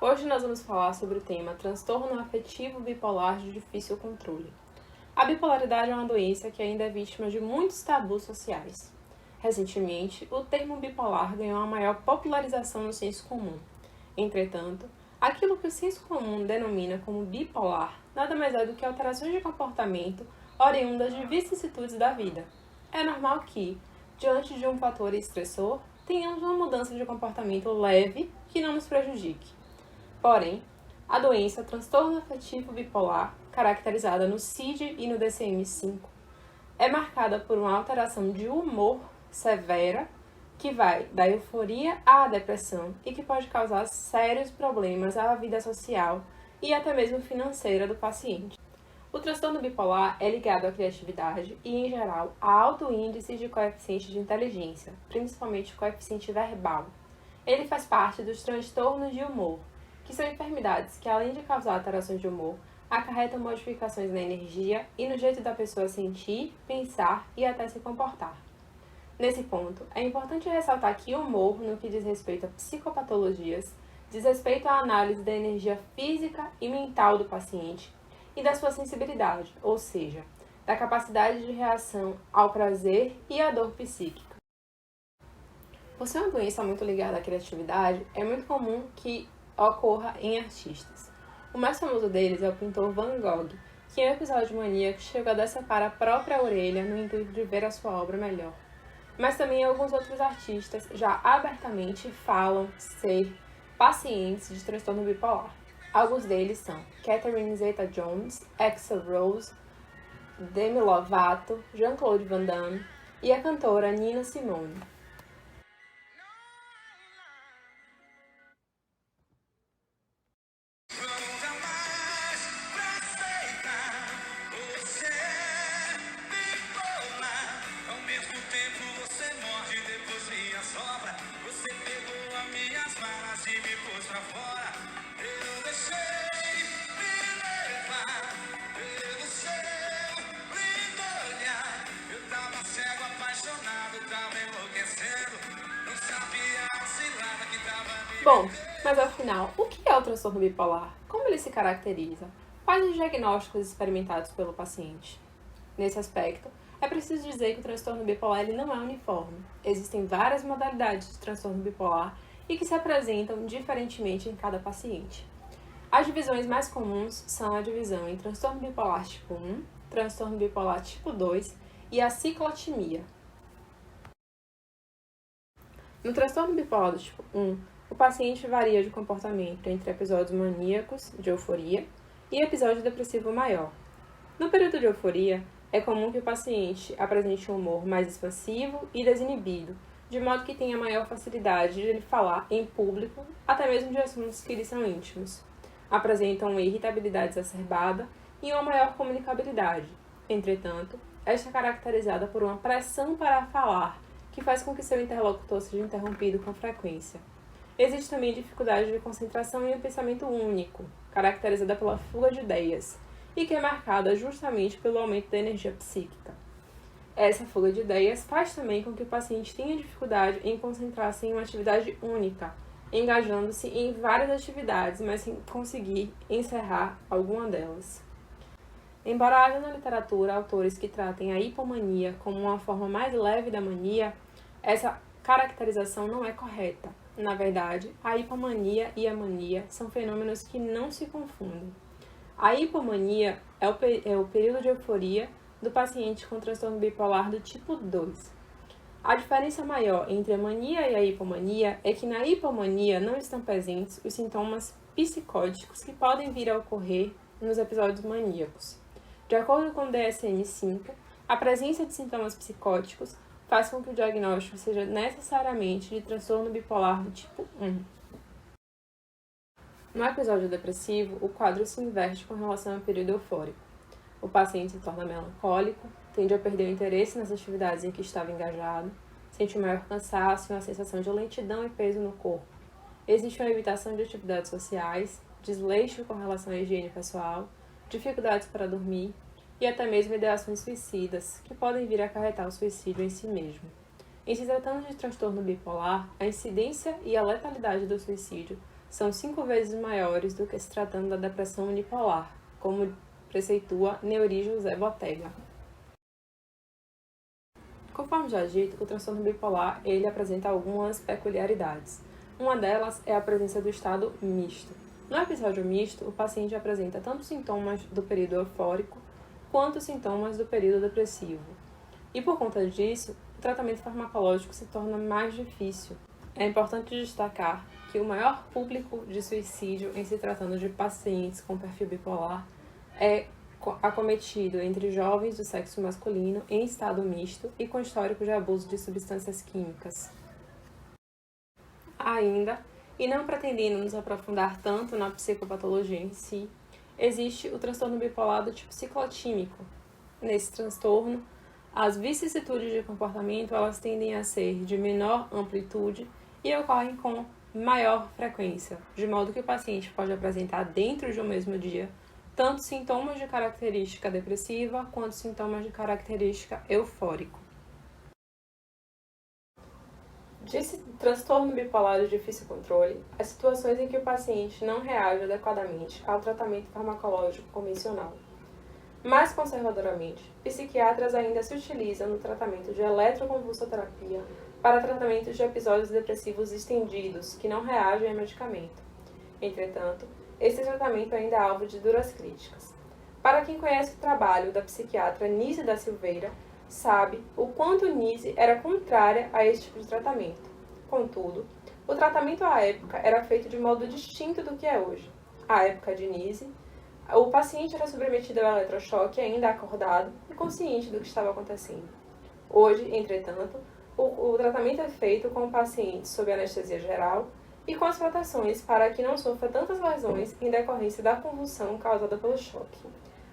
Hoje nós vamos falar sobre o tema transtorno afetivo bipolar de difícil controle. A bipolaridade é uma doença que ainda é vítima de muitos tabus sociais. Recentemente, o termo bipolar ganhou uma maior popularização no senso comum. Entretanto, aquilo que o senso comum denomina como bipolar nada mais é do que alterações de comportamento oriundas de vicissitudes da vida. É normal que, diante de um fator estressor, tenhamos uma mudança de comportamento leve que não nos prejudique. Porém, a doença transtorno afetivo bipolar, caracterizada no CID e no DSM-5, é marcada por uma alteração de humor severa que vai da euforia à depressão e que pode causar sérios problemas à vida social e até mesmo financeira do paciente. O transtorno bipolar é ligado à criatividade e, em geral, a alto índice de coeficiente de inteligência, principalmente coeficiente verbal. Ele faz parte dos transtornos de humor, que são enfermidades que, além de causar alterações de humor, acarretam modificações na energia e no jeito da pessoa sentir, pensar e até se comportar. Nesse ponto, é importante ressaltar que o humor, no que diz respeito a psicopatologias, diz respeito à análise da energia física e mental do paciente e da sua sensibilidade, ou seja, da capacidade de reação ao prazer e à dor psíquica. Por ser uma doença muito ligada à criatividade, é muito comum que ocorra em artistas. O mais famoso deles é o pintor Van Gogh, que em um episódio maníaco chegou a decepar a própria orelha no intuito de ver a sua obra melhor. Mas também alguns outros artistas já abertamente falam ser pacientes de transtorno bipolar. Alguns deles são Catherine Zeta-Jones, Axl Rose, Demi Lovato, Jean-Claude Van Damme e a cantora Nina Simone. Bom, mas afinal, o que é o transtorno bipolar? Como ele se caracteriza? Quais os diagnósticos experimentados pelo paciente? Nesse aspecto, é preciso dizer que o transtorno bipolar ele não é uniforme. Existem várias modalidades de transtorno bipolar e que se apresentam diferentemente em cada paciente. As divisões mais comuns são a divisão em transtorno bipolar tipo 1, transtorno bipolar tipo 2 e a ciclotimia. No transtorno bipolar do tipo 1, o paciente varia de comportamento entre episódios maníacos, de euforia, e episódio depressivo maior. No período de euforia, é comum que o paciente apresente um humor mais expansivo e desinibido, de modo que tenha maior facilidade de ele falar em público, até mesmo de assuntos que lhe são íntimos. Apresentam uma irritabilidade exacerbada e uma maior comunicabilidade. Entretanto, esta é caracterizada por uma pressão para falar, que faz com que seu interlocutor seja interrompido com frequência. Existe também dificuldade de concentração em um pensamento único, caracterizada pela fuga de ideias, e que é marcada justamente pelo aumento da energia psíquica. Essa fuga de ideias faz também com que o paciente tenha dificuldade em concentrar-se em uma atividade única, engajando-se em várias atividades, mas sem conseguir encerrar alguma delas. Embora haja na literatura autores que tratem a hipomania como uma forma mais leve da mania, essa caracterização não é correta. Na verdade, a hipomania e a mania são fenômenos que não se confundem. A hipomania é o período de euforia do paciente com transtorno bipolar do tipo 2. A diferença maior entre a mania e a hipomania é que na hipomania não estão presentes os sintomas psicóticos que podem vir a ocorrer nos episódios maníacos. De acordo com o DSM-5, a presença de sintomas psicóticos faz com que o diagnóstico seja necessariamente de transtorno bipolar do tipo 1. No episódio depressivo, o quadro se inverte com relação ao período eufórico. O paciente se torna melancólico, tende a perder o interesse nas atividades em que estava engajado, sente um maior cansaço e uma sensação de lentidão e peso no corpo. Existe uma evitação de atividades sociais, desleixo com relação à higiene pessoal, dificuldades para dormir e até mesmo ideações suicidas, que podem vir a acarretar o suicídio em si mesmo. Em se tratando de transtorno bipolar, a incidência e a letalidade do suicídio são 5 vezes maiores do que se tratando da depressão unipolar, como preceitua Neuri José Botega. Conforme já dito, o transtorno bipolar ele apresenta algumas peculiaridades. Uma delas é a presença do estado misto. No episódio misto, o paciente apresenta tanto sintomas do período eufórico quanto sintomas do período depressivo. E por conta disso, o tratamento farmacológico se torna mais difícil. É importante destacar que o maior público de suicídio em se tratando de pacientes com perfil bipolar é acometido entre jovens do sexo masculino em estado misto e com histórico de abuso de substâncias químicas. Ainda, e não pretendendo nos aprofundar tanto na psicopatologia em si, existe o transtorno bipolar do tipo ciclotímico. Nesse transtorno, as vicissitudes de comportamento elas tendem a ser de menor amplitude e ocorrem com maior frequência, de modo que o paciente pode apresentar dentro de um mesmo dia tanto sintomas de característica depressiva quanto sintomas de característica eufórico. Disse transtorno bipolar de difícil controle as situações em que o paciente não reage adequadamente ao tratamento farmacológico convencional. Mais conservadoramente, psiquiatras ainda se utilizam no tratamento de eletroconvulsoterapia para tratamento de episódios depressivos estendidos que não reagem a medicamento. Entretanto, esse tratamento ainda é alvo de duras críticas. Para quem conhece o trabalho da psiquiatra Nise da Silveira, sabe o quanto Nise era contrária a esse tipo de tratamento. Contudo, o tratamento à época era feito de modo distinto do que é hoje. À época de Nise, o paciente era submetido ao eletrochoque ainda acordado e consciente do que estava acontecendo. Hoje, entretanto, o tratamento é feito com o paciente sob anestesia geral e com as proteções para que não sofra tantas lesões em decorrência da convulsão causada pelo choque.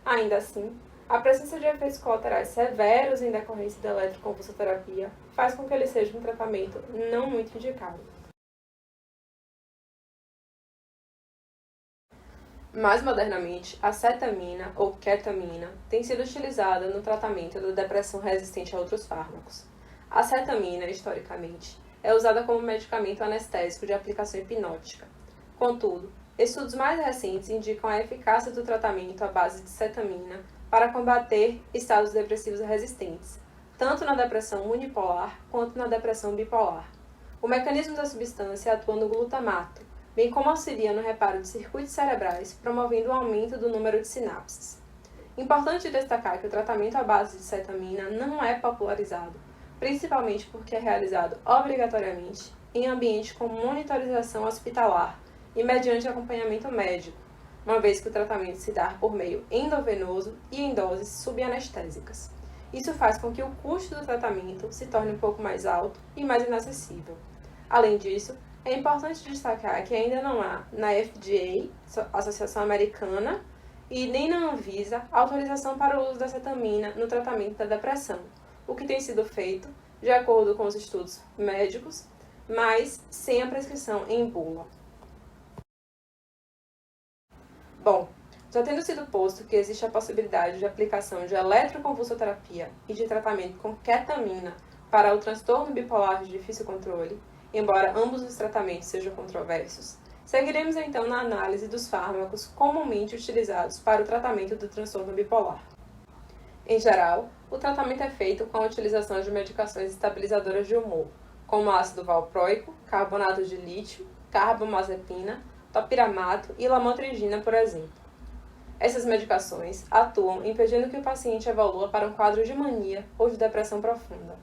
Ainda assim, a presença de efeitos colaterais severos em decorrência da eletroconvulsoterapia faz com que ele seja um tratamento não muito indicado. Mais modernamente, a cetamina ou ketamina tem sido utilizada no tratamento da depressão resistente a outros fármacos. A cetamina, historicamente, é usada como medicamento anestésico de aplicação hipnótica. Contudo, estudos mais recentes indicam a eficácia do tratamento à base de cetamina para combater estados depressivos resistentes, tanto na depressão unipolar quanto na depressão bipolar. O mecanismo da substância atua no glutamato, bem como auxilia no reparo de circuitos cerebrais, promovendo o aumento do número de sinapses. Importante destacar que o tratamento à base de cetamina não é popularizado, principalmente porque é realizado obrigatoriamente em ambiente com monitorização hospitalar e mediante acompanhamento médico, uma vez que o tratamento se dá por meio endovenoso e em doses subanestésicas. Isso faz com que o custo do tratamento se torne um pouco mais alto e mais inacessível. Além disso, é importante destacar que ainda não há na FDA, Associação Americana, e nem na Anvisa, autorização para o uso da cetamina no tratamento da depressão, o que tem sido feito de acordo com os estudos médicos, mas sem a prescrição em bula. Bom, já tendo sido posto que existe a possibilidade de aplicação de eletroconvulsoterapia e de tratamento com ketamina para o transtorno bipolar de difícil controle, embora ambos os tratamentos sejam controversos, seguiremos então na análise dos fármacos comumente utilizados para o tratamento do transtorno bipolar. Em geral, o tratamento é feito com a utilização de medicações estabilizadoras de humor, como ácido valproico, carbonato de lítio, carbamazepina, topiramato e lamotrigina, por exemplo. Essas medicações atuam impedindo que o paciente evolua para um quadro de mania ou de depressão profunda.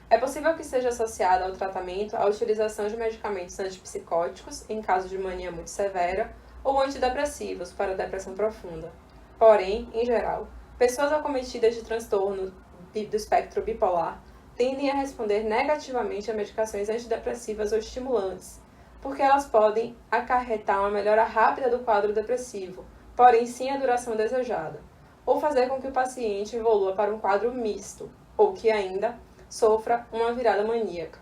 É possível que seja associada ao tratamento a utilização de medicamentos antipsicóticos, em caso de mania muito severa, ou antidepressivos para depressão profunda. Porém, em geral, pessoas acometidas de transtorno do espectro bipolar tendem a responder negativamente a medicações antidepressivas ou estimulantes, porque elas podem acarretar uma melhora rápida do quadro depressivo, porém sem a duração desejada, ou fazer com que o paciente evolua para um quadro misto, ou que ainda sofra uma virada maníaca.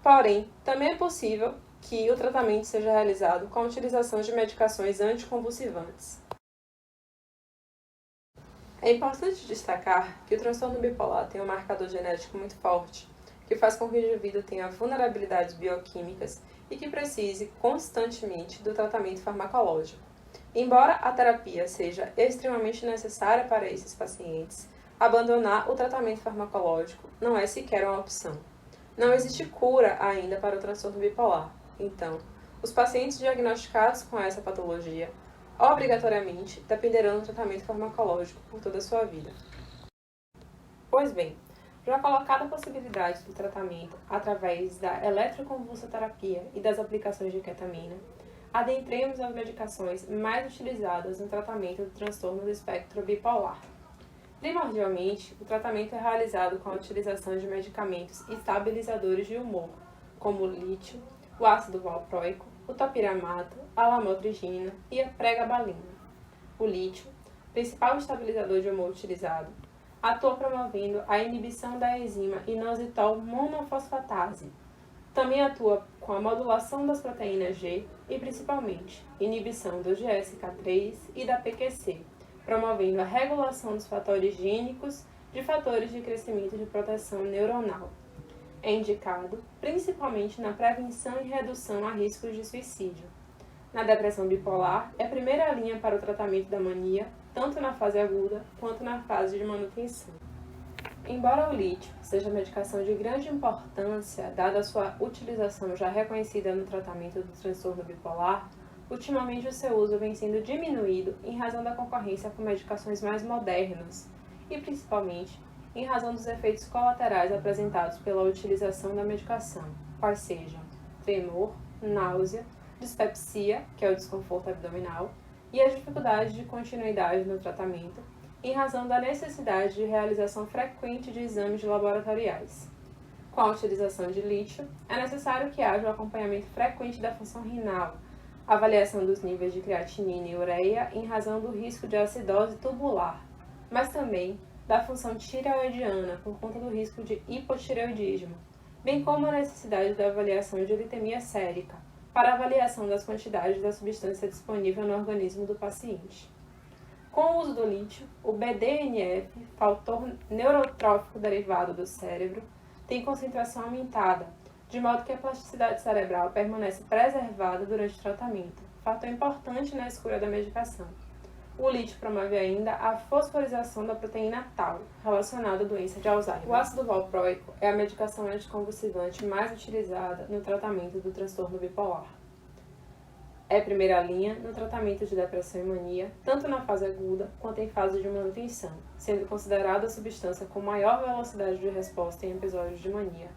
Porém, também é possível que o tratamento seja realizado com a utilização de medicações anticonvulsivantes. É importante destacar que o transtorno bipolar tem um marcador genético muito forte, que faz com que o indivíduo tenha vulnerabilidades bioquímicas e que precise constantemente do tratamento farmacológico. Embora a terapia seja extremamente necessária para esses pacientes, abandonar o tratamento farmacológico não é sequer uma opção. Não existe cura ainda para o transtorno bipolar. Então, os pacientes diagnosticados com essa patologia obrigatoriamente dependerão do tratamento farmacológico por toda a sua vida. Pois bem, já colocada a possibilidade do tratamento através da eletroconvulsoterapia e das aplicações de ketamina, adentremos as medicações mais utilizadas no tratamento do transtorno do espectro bipolar. Primordialmente, o tratamento é realizado com a utilização de medicamentos estabilizadores de humor, como o lítio, o ácido valproico, o topiramato, a lamotrigina e a pregabalina. O lítio, principal estabilizador de humor utilizado, atua promovendo a inibição da enzima inositol monofosfatase. Também atua com a modulação das proteínas G e, principalmente, inibição do GSK3 e da PQC, promovendo a regulação dos fatores gênicos de fatores de crescimento de proteção neuronal. É indicado principalmente na prevenção e redução a riscos de suicídio. Na depressão bipolar, é a primeira linha para o tratamento da mania, tanto na fase aguda quanto na fase de manutenção. Embora o lítio seja medicação de grande importância, dada a sua utilização já reconhecida no tratamento do transtorno bipolar, ultimamente o seu uso vem sendo diminuído em razão da concorrência com medicações mais modernas e, principalmente, em razão dos efeitos colaterais apresentados pela utilização da medicação, quais sejam tremor, náusea, dispepsia, que é o desconforto abdominal, e as dificuldades de continuidade no tratamento, em razão da necessidade de realização frequente de exames laboratoriais. Com a utilização de lítio, é necessário que haja o acompanhamento frequente da função renal, avaliação dos níveis de creatinina e ureia em razão do risco de acidose tubular, mas também da função tireoidiana por conta do risco de hipotireoidismo, bem como a necessidade da avaliação de glicemia sérica, para avaliação das quantidades da substância disponível no organismo do paciente. Com o uso do lítio, o BDNF, fator neurotrófico derivado do cérebro, tem concentração aumentada, de modo que a plasticidade cerebral permanece preservada durante o tratamento, fator importante na escolha da medicação. O lítio promove ainda a fosforização da proteína tau, relacionada à doença de Alzheimer. O ácido valproico é a medicação anticonvulsivante mais utilizada no tratamento do transtorno bipolar. É primeira linha no tratamento de depressão e mania, tanto na fase aguda quanto em fase de manutenção, sendo considerada a substância com maior velocidade de resposta em episódios de mania.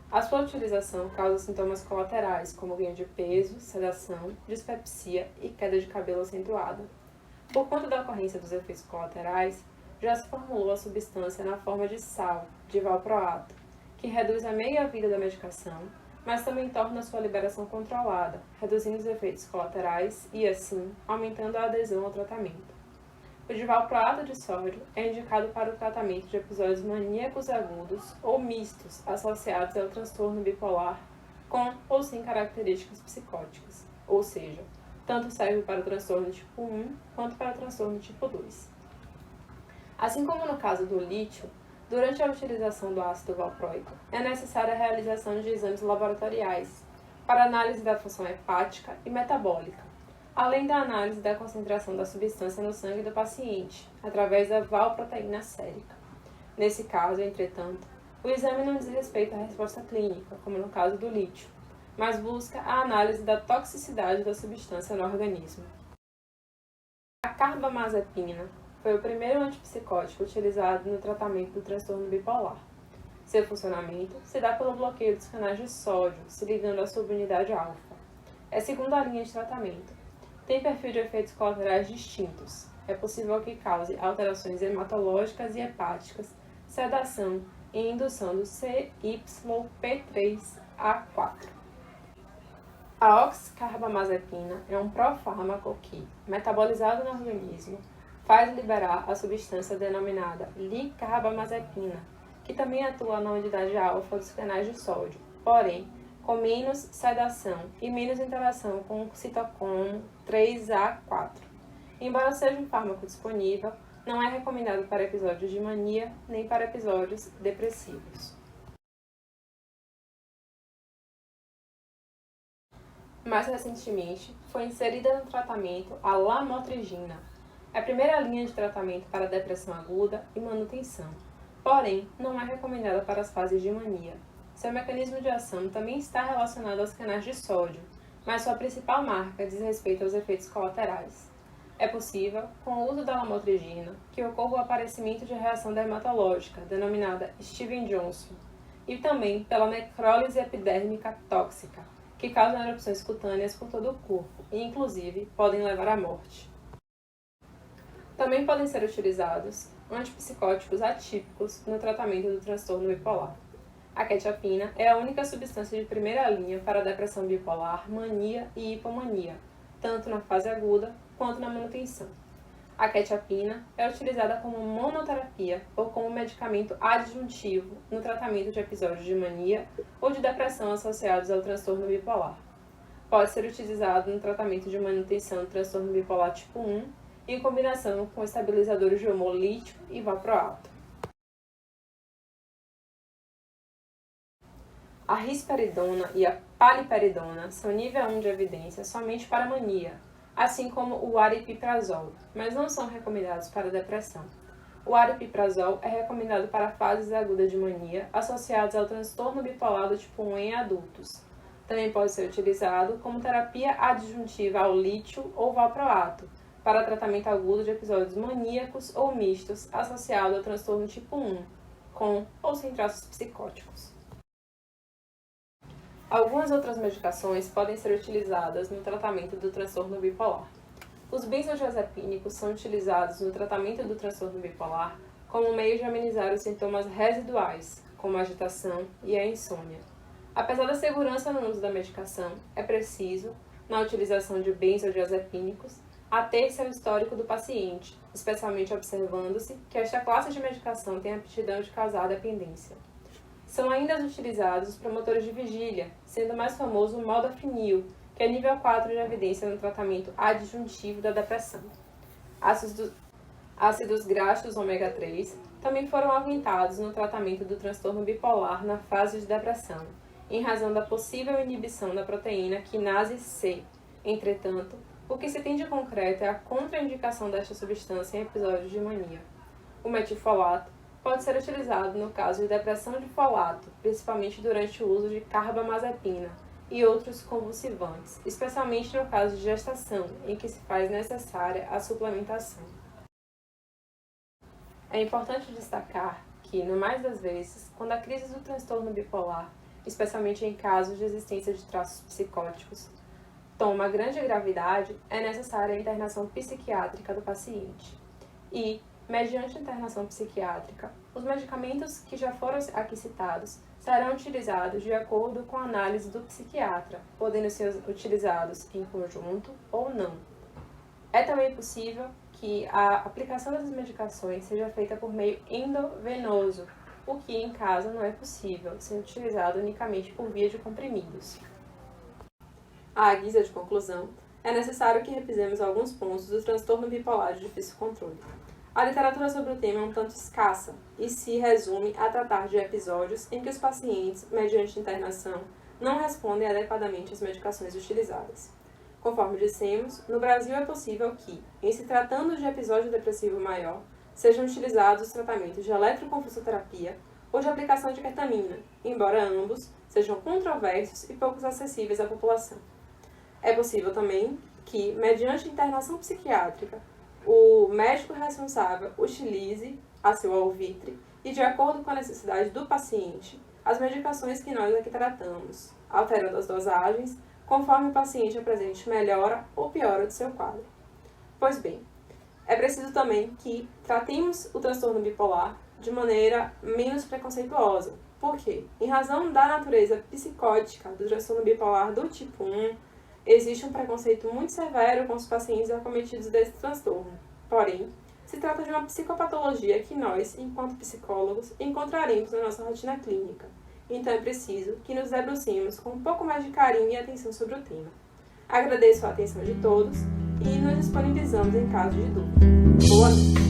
A sua utilização causa sintomas colaterais, como ganho de peso, sedação, dispepsia e queda de cabelo acentuada. Por conta da ocorrência dos efeitos colaterais, já se formulou a substância na forma de sal, de valproato, que reduz a meia-vida da medicação, mas também torna sua liberação controlada, reduzindo os efeitos colaterais e, assim, aumentando a adesão ao tratamento. O divalproato de sódio é indicado para o tratamento de episódios maníacos agudos ou mistos associados ao transtorno bipolar com ou sem características psicóticas, ou seja, tanto serve para o transtorno tipo 1 quanto para o transtorno tipo 2. Assim como no caso do lítio, durante a utilização do ácido valproico, é necessária a realização de exames laboratoriais para análise da função hepática e metabólica, além da análise da concentração da substância no sangue do paciente, através da valproteína sérica. Nesse caso, entretanto, o exame não diz respeito à resposta clínica, como no caso do lítio, mas busca a análise da toxicidade da substância no organismo. A carbamazepina foi o primeiro antipsicótico utilizado no tratamento do transtorno bipolar. Seu funcionamento se dá pelo bloqueio dos canais de sódio, se ligando à subunidade alfa. É a segunda linha de tratamento. Tem perfil de efeitos colaterais distintos. É possível que cause alterações hematológicas e hepáticas, sedação e indução do CYP3A4. A oxcarbamazepina é um profármaco que, metabolizado no organismo, faz liberar a substância denominada licarbamazepina, que também atua na unidade alfa dos canais de sódio, porém, com menos sedação e menos interação com o citocromo 3A4. Embora seja um fármaco disponível, não é recomendado para episódios de mania nem para episódios depressivos. Mais recentemente, foi inserida no tratamento a lamotrigina, é a primeira linha de tratamento para depressão aguda e manutenção, porém não é recomendada para as fases de mania. Seu mecanismo de ação também está relacionado aos canais de sódio, mas sua principal marca diz respeito aos efeitos colaterais. É possível, com o uso da lamotrigina, que ocorra o aparecimento de reação dermatológica, denominada Stevens-Johnson, e também pela necrólise epidérmica tóxica, que causa erupções cutâneas por todo o corpo e, inclusive, podem levar à morte. Também podem ser utilizados antipsicóticos atípicos no tratamento do transtorno bipolar. A quetiapina é a única substância de primeira linha para a depressão bipolar, mania e hipomania, tanto na fase aguda quanto na manutenção. A quetiapina é utilizada como monoterapia ou como medicamento adjuntivo no tratamento de episódios de mania ou de depressão associados ao transtorno bipolar. Pode ser utilizado no tratamento de manutenção do transtorno bipolar tipo 1 em combinação com estabilizadores de humor lítio e valproato. A risperidona e a paliperidona são nível 1 de evidência somente para mania, assim como o aripiprazol, mas não são recomendados para depressão. O aripiprazol é recomendado para fases agudas de mania associadas ao transtorno bipolar do tipo 1 em adultos. Também pode ser utilizado como terapia adjuntiva ao lítio ou valproato, para tratamento agudo de episódios maníacos ou mistos associados ao transtorno tipo 1, com ou sem traços psicóticos. Algumas outras medicações podem ser utilizadas no tratamento do transtorno bipolar. Os benzodiazepínicos são utilizados no tratamento do transtorno bipolar como meio de amenizar os sintomas residuais, como a agitação e a insônia. Apesar da segurança no uso da medicação, é preciso, na utilização de benzodiazepínicos, ater-se ao histórico do paciente, especialmente observando-se que esta classe de medicação tem a aptidão de causar dependência. São ainda utilizados os promotores de vigília, sendo mais famoso o modafinil, que é nível 4 de evidência no tratamento adjuntivo da depressão. Ácidos graxos ômega 3 também foram aumentados no tratamento do transtorno bipolar na fase de depressão, em razão da possível inibição da proteína quinase C. Entretanto, o que se tem de concreto é a contraindicação desta substância em episódios de mania. O metilfolato pode ser utilizado no caso de depressão de folato, principalmente durante o uso de carbamazepina e outros convulsivantes, especialmente no caso de gestação, em que se faz necessária a suplementação. É importante destacar que, no mais das vezes, quando a crise do transtorno bipolar, especialmente em casos de existência de traços psicóticos, toma grande gravidade, é necessária a internação psiquiátrica do paciente. E, mediante a internação psiquiátrica, os medicamentos que já foram aqui citados serão utilizados de acordo com a análise do psiquiatra, podendo ser utilizados em conjunto ou não. É também possível que a aplicação dessas medicações seja feita por meio endovenoso, o que, em caso, não é possível, sendo utilizado unicamente por via de comprimidos. À guisa de conclusão, é necessário que revisemos alguns pontos do transtorno bipolar de difícil controle. A literatura sobre o tema é um tanto escassa e se resume a tratar de episódios em que os pacientes, mediante internação, não respondem adequadamente às medicações utilizadas. Conforme dissemos, no Brasil é possível que, em se tratando de episódio depressivo maior, sejam utilizados tratamentos de eletroconvulsoterapia ou de aplicação de ketamina, embora ambos sejam controversos e poucos acessíveis à população. É possível também que, mediante internação psiquiátrica, o médico responsável utilize, a seu alvitre e de acordo com a necessidade do paciente, as medicações que nós aqui tratamos, alterando as dosagens, conforme o paciente apresente melhora ou piora do seu quadro. Pois bem, é preciso também que tratemos o transtorno bipolar de maneira menos preconceituosa. Por quê? Em razão da natureza psicótica do transtorno bipolar do tipo 1, existe um preconceito muito severo com os pacientes acometidos desse transtorno. Porém, se trata de uma psicopatologia que nós, enquanto psicólogos, encontraremos na nossa rotina clínica. Então é preciso que nos debrucemos com um pouco mais de carinho e atenção sobre o tema. Agradeço a atenção de todos e nos disponibilizamos em caso de dúvida. Boa noite!